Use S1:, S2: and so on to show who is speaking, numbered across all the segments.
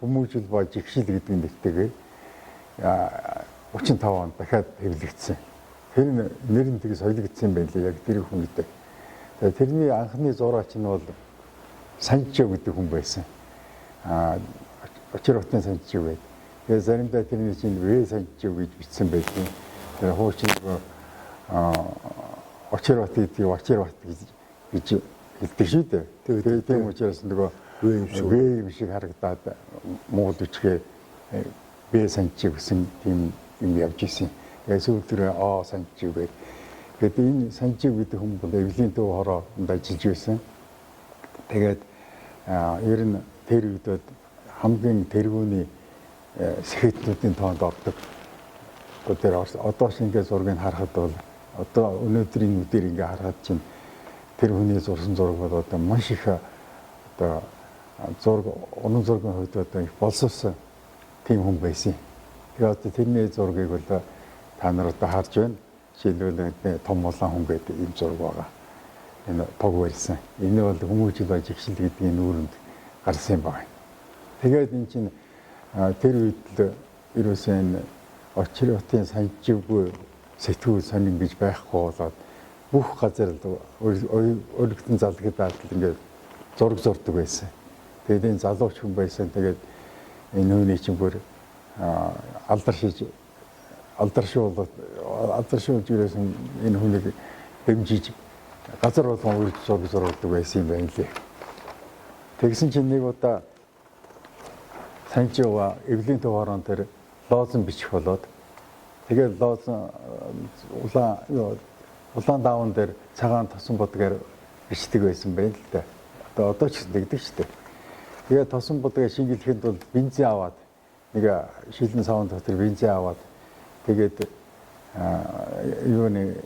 S1: Хүмүүжил ба жигшил гэдэг нэртэйгээр 35 онд дахиад хэвлэгдсэн. Тэр нэр нь тэгээ солигдсон юм байна лээ яг тэр хүн гэдэг. Тэгээ тэрний анхны зураач нь бол Санчо гэдэг хүн байсан. Очир хотын Санчо байд. Тэгээ заримдаа тэрний чинь Вэ Санчо гэж бичсэн байдаг. Тэгээ хуучин Очир хот гэдэг Очир хот гэж хэлдэг шүү дээ. Тэгээ тийм учраас нөгөө Вэ юм шиг харагдаад Монгол бичгээ Вэ Санчо гэсэн тийм юм явж ирсэн. Тэгээ сүүлдээ Санчо байд. Тэгээд энэ Санчо гэдэг хүн бол эвлийн төв хороонд ажиллаж байсан. Тэгээд ер нь тэр үедээ хамгийн тэргүүний сэхэтнүүдийн тоонд ордог. Тэр одоо шингээ зургийг харахад бол одоо өнөөдрийн үдээр ингээ харахад чинь тэр хүний зурсан зураг бол одоо маш их одоо зураг унан зургийн хувьд одоо их боловсон тийм хүн байсан. Тэгээд одоо тэрний зургийг бол та нар одоо харж байна. Жишээлбэл том улаан хүн гэдэг ийм зураг байгаа. Энэ тог барьсан. Энэ бол хүмүүжил ба жигшил гэдгийн нүүрэнд гарсан юм байна. Тэгээд эн чинь тэр үед л ерөөсөө энэ Очир хотын Санчивгүй сэтгүүл сонин гэж байхгүй болоод бүх газар л өргөдөн залгид байдлаар ингээд зураг зурдаг байсан. Тэгээд энэ залууч хүн байсан. Тэгээд энэ хүний чинь бүр алдаршуулж ирсэн энэ хүнийг дэмжиж газар болгон үрж зураг зурдаг байсан юм байна лээ. Тэгсэн чинь нэг удаа Санчива эвлийн төв хорон тэр лоозон бичих болоод тэгээд лоозон улаан даавн дээр цагаан тосон бодгаар бичдэг байсан байна л да. Одоо ч тэгдэг шүү дээ. Тэгээд тосон бодгаа шингэлэхэд бол бензин аваад нэг шилэн савн дотор бензин аваад тэгээд юуны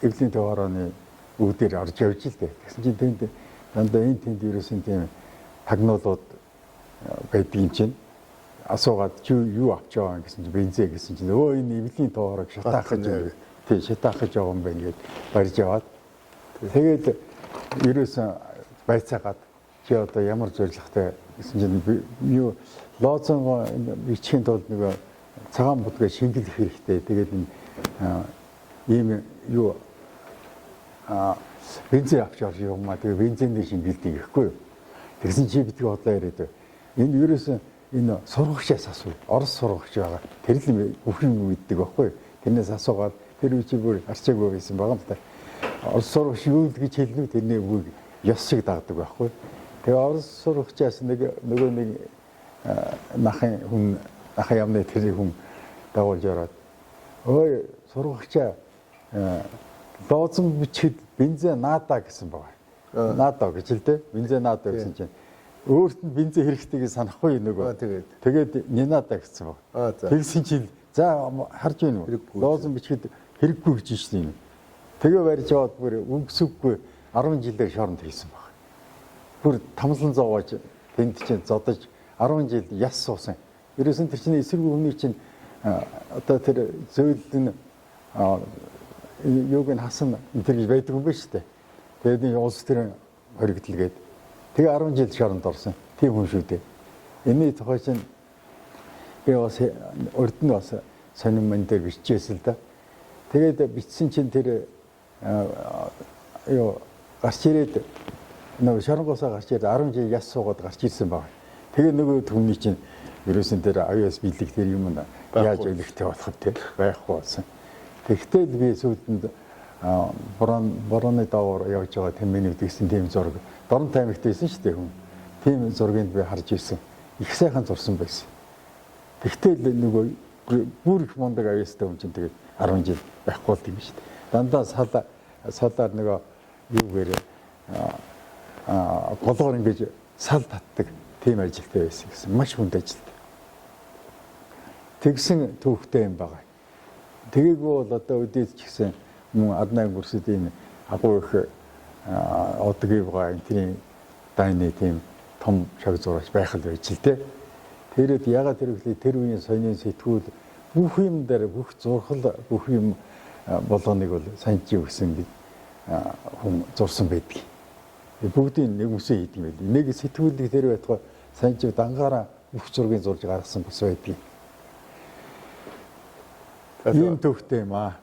S1: эвлийн төв хорооны үүдээр орж явж л дээ. Тэгсэн чинь тэнд дандаа энэ тэнд ерөөсөн тийм тагнуулууд байдгийн чинь асуугаад юу авч яваа гэсэн чинь бензин гэсэн чинь энэ эвлийн төв хороог шатаахаж тийм шатаахаж байгаа юм байна гэд барьж яваад тэгээд ерөөсөн байцаагаад чи одоо ямар зоригтой гэсэн чинь юу лоозон бичихийн тулд нэг цагаан будгаа шингэлэх хэрэгтэй. Тэгээд ийм юу бензин авч явж юмаа тэгээ бензинээр шингэлдэг гэхгүй юу. Тэгсэн чи битгий бодлоо яриад. Энэ ерөөсөн энэ сургагчаас асуу. Орос сургагч байгаа. Тэр л бүх юм үйддэг байхгүй юу. Тэрнээс асуугаад тэр үчи бүр арчаагүй байсан байгаа юм та. Орос сургагч юу гэж хэлнэ тэрний үгийг ёс шиг дагдаг байхгүй. Тэгээ орос сургагчаас нөгөө нэг нахын ямны тэр хүн дагуулж ороод ой сургагчаа лоозон бичихэд бензин наада гэсэн байгаа. Наада гэж л дээ. Бензин наада гэсэн чинь өөрт нь бензин хэрэгтэй гэж санахгүй нөгөө. Тэгээд нинада гэсэн баг. Тэгсэн чинь за харж байна уу? Лоозон бичихэд хэрэггүй гэж шин. Тэгээ барьж аваад бүр үгсүггүй 10 жилээр шоронд хийсэн баг. Бүр тамлан зовоож тэнд чинь зодож 10 жил яс суусан. Ерөөсөн тэр чинь эсэргүү хүний чинь одоо тэр зөөлөн юуг нь хасан энэ гэж байдаг юм байна шүү дээ. Тэгээд энэ улс төрийн хоригдлгээд тэгээ 10 жил шоронд орсон. Тийм хүн шүү дээ. Энэний тухай чинь би бас урд нь бас сонин мань дээр биччихсэн л да. Тэгээд бичсэн чинь тэр юу гарч ирээд нөгөө шоронгоосоо гарч ирээд 10 жил яс суугаад гарч ирсэн баг. Тэгээ нөгөө түмний чинь ерөөсөн тэр АВС биелэг тэр юм яаж өлегтэй болох вэ байхгүй болсон. Тэгэхдээ би сүүлдэнд борооны даваар явж байгаа тэмээний үдгсэн тийм зураг Дорн таймагт байсан шүү дээ хүн. Тийм зургийг би харж ирсэн. Их сайхан зурсан байсан. Тэгэхдээ нөгөө бүр их мундаг АВС-тэй хүн чинь тэгээд 10 жил байхгүй болт юм шүү дээ. Дандаа салаар нөгөө юугээр голгоор ингэж сал татдаг тийм ажилтай байсан гэсэн. Маш хүнд ажилтай. Тэгсэн түүхтэй юм байгаа. Тэгээгүү бол одоо үдээд ч гэсэн мөн аднаа гүрсэд энэ агуу их одгийвга энэний дайны тийм том шаг зураач байх л байж л дээ. Тэрэд ягаад тэр үеийн соёлын сэтгүүл бүх юм дээр бүх зурхал бүх юм болгоныг бол Санчив гэсэн хүн зурсан байдаг. Бүгдийг нэг үсэн хийдэг байл. Нэг сэтгүүлийг тэр байтугай Санчив дангаараа бүх зургийг зурж гаргасан бас байдгийг. Энэ төвхтэй юм аа.